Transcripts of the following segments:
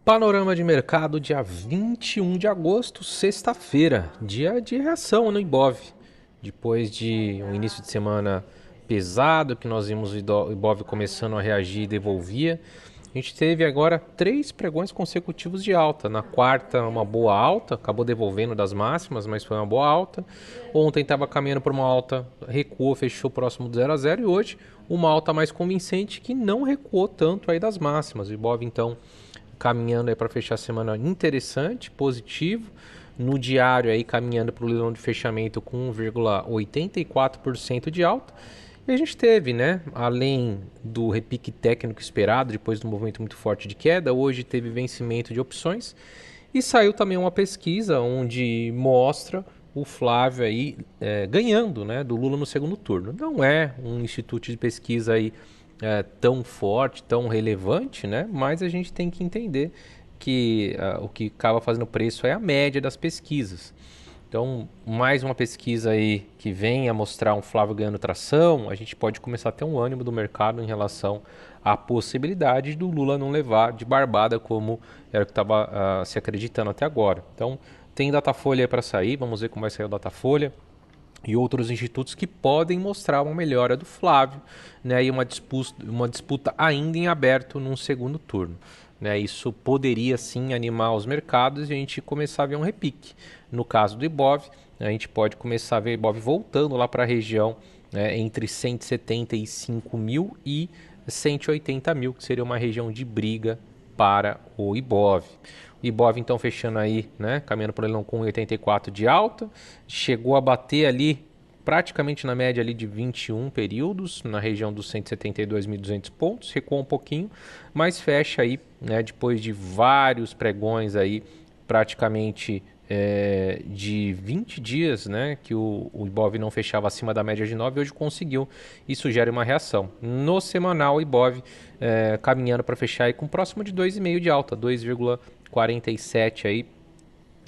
Panorama de mercado, dia 21 de agosto, sexta-feira, dia de reação no Ibov. Depois de um início de semana pesado, que nós vimos o Ibov começando a reagir e devolvia, a gente teve agora 3 pregões consecutivos de alta. Na quarta, uma boa alta, acabou devolvendo das máximas, mas foi uma boa alta. Ontem estava caminhando por uma alta, recuou, fechou próximo do 0 a 0 e hoje uma alta mais convincente que não recuou tanto aí das máximas. O Ibov então caminhando aí para fechar a semana interessante, positivo. No diário aí caminhando para o leilão de fechamento com 1,84% de alta. E a gente teve, né, além do repique técnico esperado, depois do movimento muito forte de queda, hoje teve vencimento de opções e saiu também uma pesquisa onde mostra o Flávio aí ganhando, né, do Lula no segundo turno. Não é um instituto de pesquisa aí tão forte, tão relevante, né, mas a gente tem que entender que o que acaba fazendo preço é a média das pesquisas. Então, mais uma pesquisa aí que vem a mostrar um Flávio ganhando tração, a gente pode começar a ter um ânimo do mercado em relação à possibilidade do Lula não levar de barbada como era o que estava se acreditando até agora. Então, tem Datafolha para sair, vamos ver como vai sair o Datafolha e outros institutos que podem mostrar uma melhora do Flávio, né, e uma disputa ainda em aberto num segundo turno. Né, isso poderia sim animar os mercados e a gente começar a ver um repique. No caso do Ibov, a gente pode começar a ver o Ibov voltando lá para a região, né, entre 175 mil e 180 mil, que seria uma região de briga para o Ibov. O Ibov então fechando aí, né, caminhando para o leilão com 1,84 de alta, chegou a bater ali praticamente na média ali de 21 períodos, na região dos 172.200 pontos, recuou um pouquinho, mas fecha aí, né, depois de vários pregões aí, praticamente de 20 dias, né, que o Ibov não fechava acima da média de 9, hoje conseguiu. Isso gera uma reação. No semanal, o Ibov caminhando para fechar aí com próximo de 2,5 de alta, 2,47 aí.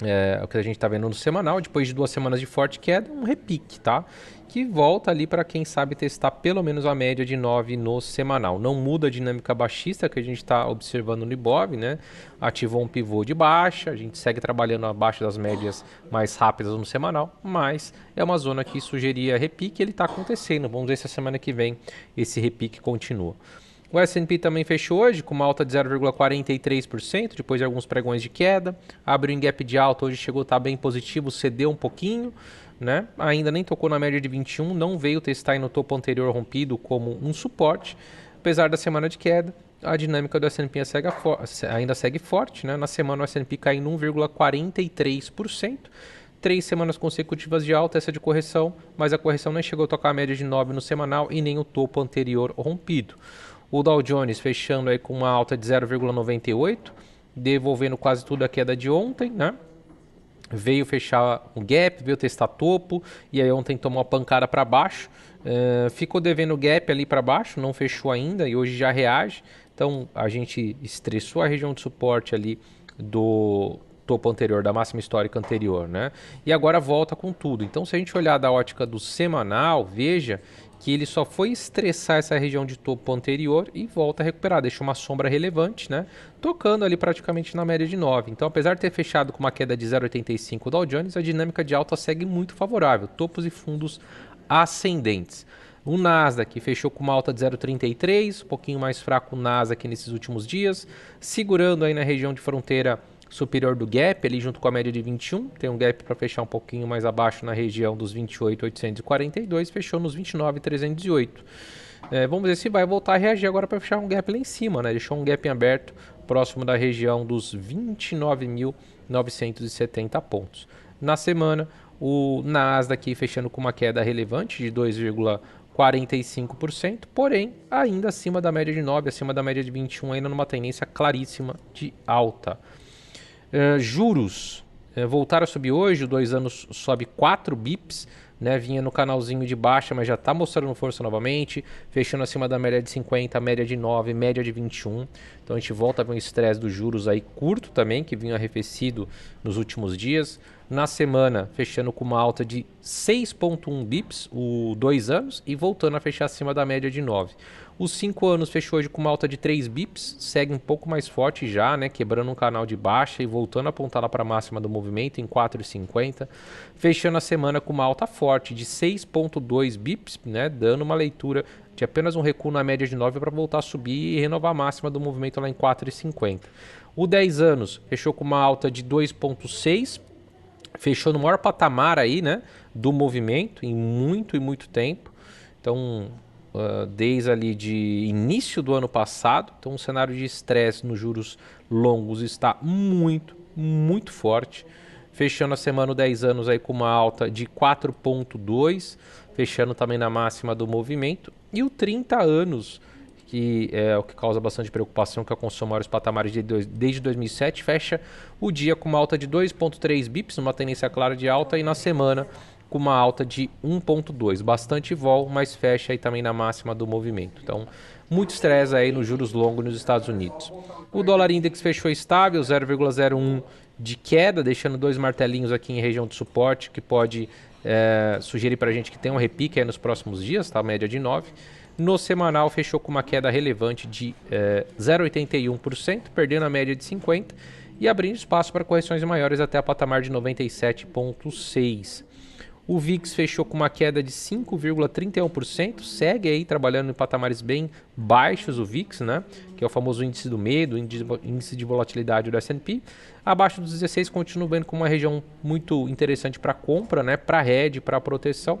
É o que a gente está vendo no semanal, depois de 2 semanas de forte queda, um repique, tá? Que volta ali para quem sabe testar pelo menos a média de 9 no semanal. Não muda a dinâmica baixista que a gente está observando no Ibov, né? Ativou um pivô de baixa, a gente segue trabalhando abaixo das médias mais rápidas no semanal, mas é uma zona que sugeria repique e ele está acontecendo. Vamos ver se a semana que vem esse repique continua. O S&P também fechou hoje com uma alta de 0,43%, depois de alguns pregões de queda. Abriu em gap de alta, hoje chegou a estar bem positivo, cedeu um pouquinho, né? Ainda nem tocou na média de 21, não veio testar aí no topo anterior rompido como um suporte. Apesar da semana de queda, a dinâmica do S&P ainda segue forte, né? Na semana o S&P caindo 1,43%. 3 semanas consecutivas de alta, essa de correção, mas a correção nem chegou a tocar a média de 9 no semanal e nem o topo anterior rompido. O Dow Jones fechando aí com uma alta de 0,98, devolvendo quase tudo a queda de ontem, né? Veio fechar o gap, veio testar topo, e aí ontem tomou uma pancada para baixo, ficou devendo o gap ali para baixo, não fechou ainda e hoje já reage. Então a gente estressou a região de suporte ali do topo anterior, da máxima histórica anterior, né? E agora volta com tudo. Então se a gente olhar da ótica do semanal, veja que ele só foi estressar essa região de topo anterior e volta a recuperar, deixa uma sombra relevante, né? Tocando ali praticamente na média de 9. Então, apesar de ter fechado com uma queda de 0,85 o Dow Jones, a dinâmica de alta segue muito favorável, topos e fundos ascendentes. O Nasdaq fechou com uma alta de 0,33, um pouquinho mais fraco o Nasdaq nesses últimos dias, segurando aí na região de fronteira superior do gap, ali junto com a média de 21, tem um gap para fechar um pouquinho mais abaixo na região dos 28.842, fechou nos 29.308. Vamos ver se vai voltar a reagir agora para fechar um gap lá em cima, né? Deixou um gap em aberto próximo da região dos 29.970 pontos. Na semana, o Nasdaq fechando com uma queda relevante de 2,45%, porém ainda acima da média de 9, acima da média de 21, ainda numa tendência claríssima de alta. Juros voltaram a subir hoje, o 2 anos sobe 4 bips, né? Vinha no canalzinho de baixa, mas já está mostrando força novamente, fechando acima da média de 50, média de 9, média de 21. Então a gente volta a ver um estresse dos juros aí curto também, que vinha arrefecido nos últimos dias. Na semana, fechando com uma alta de 6,1 bips, o 2 anos, e voltando a fechar acima da média de 9. Os 5 anos fechou hoje com uma alta de 3 bips, segue um pouco mais forte já, né, quebrando um canal de baixa e voltando a apontar lá para a máxima do movimento em 4,50, fechando a semana com uma alta forte de 6,2 bips, né, dando uma leitura de apenas um recuo na média de 9 para voltar a subir e renovar a máxima do movimento lá em 4,50. O 10 anos fechou com uma alta de 2,6, fechou no maior patamar aí, né, do movimento em muito tempo. Então, desde ali de início do ano passado, então o cenário de estresse nos juros longos está muito forte. Fechando a semana o 10 anos aí com uma alta de 4,2, fechando também na máxima do movimento. E o 30 anos, que é o que causa bastante preocupação, que alcançou maiores patamares desde 2007, fecha o dia com uma alta de 2,3 bips, uma tendência clara de alta, e na semana com uma alta de 1,2, bastante vol, mas fecha aí também na máxima do movimento. Então, muito estresse aí nos juros longos nos Estados Unidos. O dólar index fechou estável, 0,01 de queda, deixando 2 martelinhos aqui em região de suporte, que pode sugerir para a gente que tem um repique aí nos próximos dias, tá? Média de 9. No semanal fechou com uma queda relevante de 0,81%, perdendo a média de 50 e abrindo espaço para correções maiores até a patamar de 97,6. O VIX fechou com uma queda de 5,31%, segue aí trabalhando em patamares bem baixos o VIX, né? Que é o famoso índice do medo, índice de volatilidade do S&P. Abaixo dos 16 continua vendo como uma região muito interessante para compra, né? Para hedge, para proteção.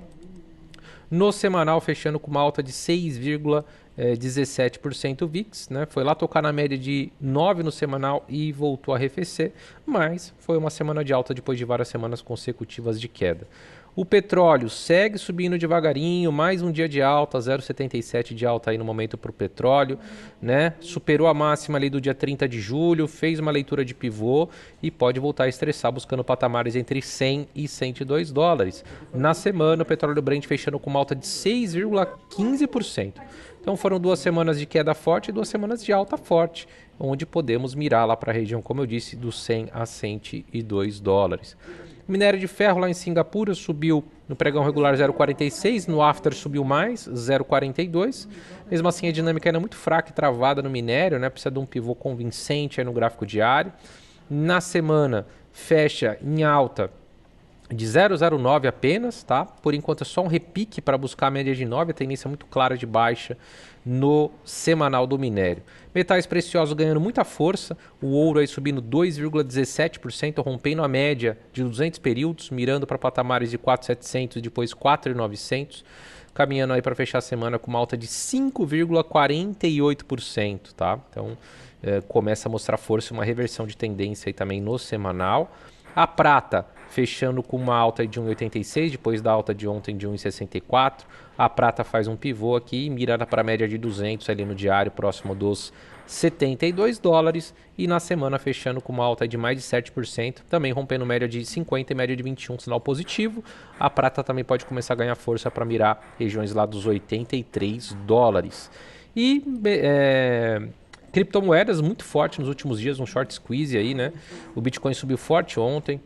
No semanal fechando com uma alta de 6,17% o VIX, né? Foi lá tocar na média de 9 no semanal e voltou a arrefecer, mas foi uma semana de alta depois de várias semanas consecutivas de queda. O petróleo segue subindo devagarinho, mais um dia de alta, 0,77 de alta aí no momento para o petróleo, né? Superou a máxima ali do dia 30 de julho, fez uma leitura de pivô e pode voltar a estressar buscando patamares entre 100 e 102 dólares. Na semana, o petróleo Brent fechando com uma alta de 6,15%. Então foram 2 semanas de queda forte e 2 semanas de alta forte, onde podemos mirar lá para a região, como eu disse, dos 100 a 102 dólares. O minério de ferro lá em Singapura subiu no pregão regular 0,46, no after subiu mais 0,42. Mesmo assim, a dinâmica ainda é muito fraca e travada no minério, né? Precisa de um pivô convincente aí no gráfico diário. Na semana, fecha em alta de 0,09 apenas, tá? Por enquanto é só um repique para buscar a média de 9, a tendência muito clara de baixa no semanal do minério. Metais preciosos ganhando muita força, o ouro aí subindo 2,17%, rompendo a média de 200 períodos, mirando para patamares de 4.700 depois 4.900, caminhando aí para fechar a semana com uma alta de 5,48%, tá? Então começa a mostrar força, uma reversão de tendência aí também no semanal. A prata fechando com uma alta de 1,86, depois da alta de ontem de 1,64. A prata faz um pivô aqui e mira para a média de 200 ali no diário, próximo dos 72 dólares. E na semana fechando com uma alta de mais de 7%, também rompendo média de 50 e média de 21, sinal positivo. A prata também pode começar a ganhar força para mirar regiões lá dos 83 dólares. E criptomoedas muito forte nos últimos dias, um short squeeze aí, né? O Bitcoin subiu forte ontem,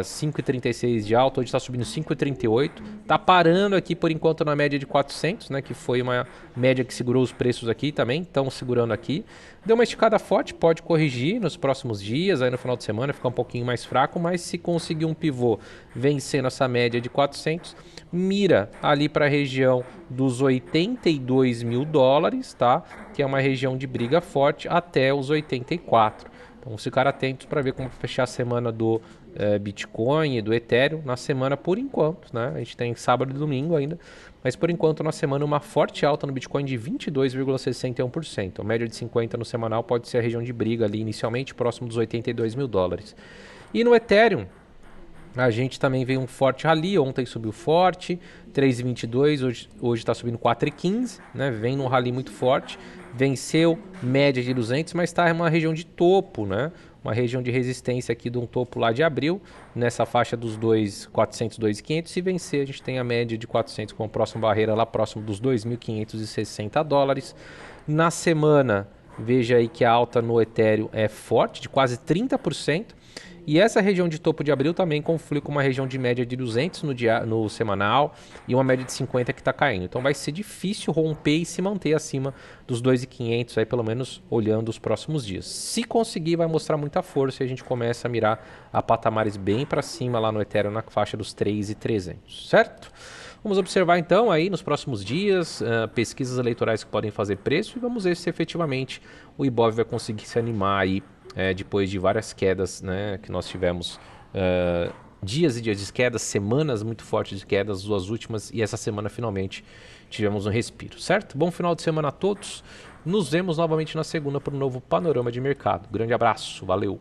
5,36 de alta, hoje está subindo 5,38, está parando aqui por enquanto na média de 400, né, que foi uma média que segurou os preços aqui também, estão segurando aqui, deu uma esticada forte, pode corrigir nos próximos dias, aí no final de semana ficar um pouquinho mais fraco, mas se conseguir um pivô vencendo essa média de 400, mira ali para a região dos 82 mil dólares, tá, que é uma região de briga forte até os 84. Então, vamos ficar atentos para ver como fechar a semana do Bitcoin e do Ethereum na semana por enquanto, né? A gente tem sábado e domingo ainda, mas por enquanto na semana uma forte alta no Bitcoin de 22,61%. A média de 50 no semanal pode ser a região de briga ali inicialmente próximo dos 82 mil dólares. E no Ethereum, a gente também veio um forte rally, ontem subiu forte, 3,22, hoje está subindo 4,15, né? Vem num rally muito forte, venceu média de 200, mas está em uma região de topo, né? Uma região de resistência aqui de um topo lá de abril, nessa faixa dos 2.400, 2.500, se vencer a gente tem a média de 400 com a próxima barreira lá próximo dos 2.560 dólares. Na semana, veja aí que a alta no Ethereum é forte, de quase 30%, E essa região de topo de abril também conflui com uma região de média de 200 no semanal e uma média de 50 que está caindo. Então vai ser difícil romper e se manter acima dos 2.500 aí, pelo menos olhando os próximos dias. Se conseguir, vai mostrar muita força e a gente começa a mirar a patamares bem para cima lá no Ethereum na faixa dos 3.300, certo? Vamos observar então aí nos próximos dias pesquisas eleitorais que podem fazer preço e vamos ver se efetivamente o Ibov vai conseguir se animar aí depois de várias quedas, né, que nós tivemos, dias e dias de quedas, semanas muito fortes de quedas, as últimas, e essa semana finalmente tivemos um respiro, certo? Bom final de semana a todos, nos vemos novamente na segunda para um novo Panorama de Mercado. Grande abraço, valeu!